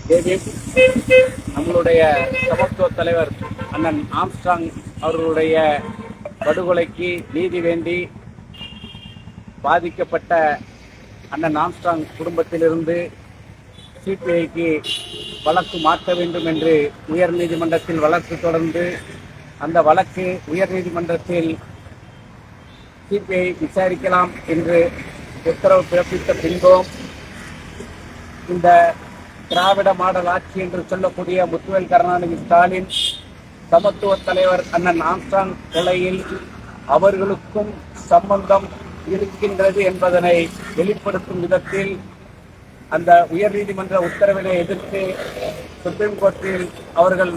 ஜெய்பீம். நம்மளுடைய சமத்துவ தலைவர் அண்ணன் ஆம்ஸ்ட்ராங் அவர்களுடைய படுகொலைக்கு நீதி வேண்டி பாதிக்கப்பட்ட அண்ணன் ஆம்ஸ்ட்ராங் குடும்பத்திலிருந்து சிபிஐக்கு வழக்கு மாற்ற வேண்டும் என்று உயர்நீதிமன்றத்தில் வழக்கு தொடர்ந்து அந்த வழக்கு உயர்நீதிமன்றத்தில் சிபிஐ விசாரிக்கலாம் என்று உத்தரவு பிறப்பித்த பின்பும் இந்த திராவிட மாடல் ஆட்சி என்று சொல்லக்கூடிய முத்துவேல் கருணாநிதி ஸ்டாலின் சமத்துவ தலைவர் அண்ணன் ஆம்ஸ்ட்ராங் கொலையில் அவர்களுக்கும் சம்பந்தம் இருக்கின்றது என்பதனை வெளிப்படுத்தும் விதத்தில் அந்த உயர்நீதிமன்ற உத்தரவினை எதிர்த்து சுப்ரீம் கோர்ட்டில் அவர்கள்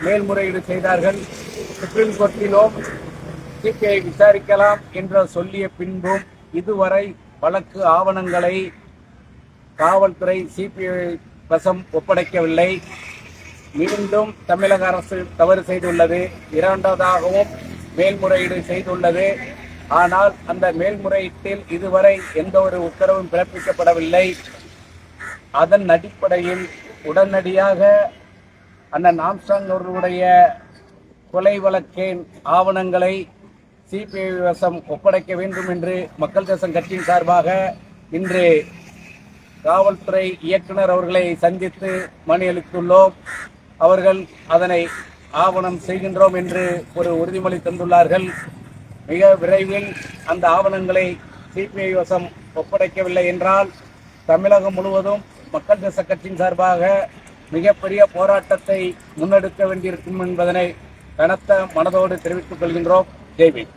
மேல்முறையீடு செய்தார்கள். சுப்ரீம் கோர்ட்டிலும் சிபிஐ விசாரிக்கலாம் என்று சொல்லிய பின்பும் இதுவரை வழக்கு ஆவணங்களை காவல்துறை சிபிஐ வசம் ஒப்படைக்கவில்லை. மீண்டும் தமிழக அரசு தவறு செய்துள்ளது. இரண்டாவதாகவும் மேல்முறையீடு செய்துள்ளது. ஆனால் அந்த மேல்முறையீட்டில் இதுவரை எந்த ஒரு உத்தரவும் பிறப்பிக்கப்படவில்லை. அதன் அடிப்படையில் உடனடியாக அண்ணன் ஆம்ஸ்ட்ராங் அவர்களுடைய கொலை வழக்கின் ஆவணங்களை சிபிஐ வசம் ஒப்படைக்க வேண்டும் என்று மக்கள் தேசம் கட்சியின் சார்பாக இன்று காவல்துறை இயக்குனர் அவர்களை சந்தித்து மனு அளித்துள்ளோம். அவர்கள் அதனை ஆவணம் செய்கின்றோம் என்று ஒரு உறுதிமொழி தந்துள்ளார்கள். மிக விரைவில் அந்த ஆவணங்களை சிபிஐ வசம் ஒப்படைக்கவில்லை என்றால் தமிழகம் முழுவதும் மக்கள் தேச கட்சியின் சார்பாக மிகப்பெரிய போராட்டத்தை முன்னெடுக்க வேண்டியிருக்கும் என்பதனை கனத்த மனதோடு தெரிவித்துக் கொள்கின்றோம். ஜெய்பீம்.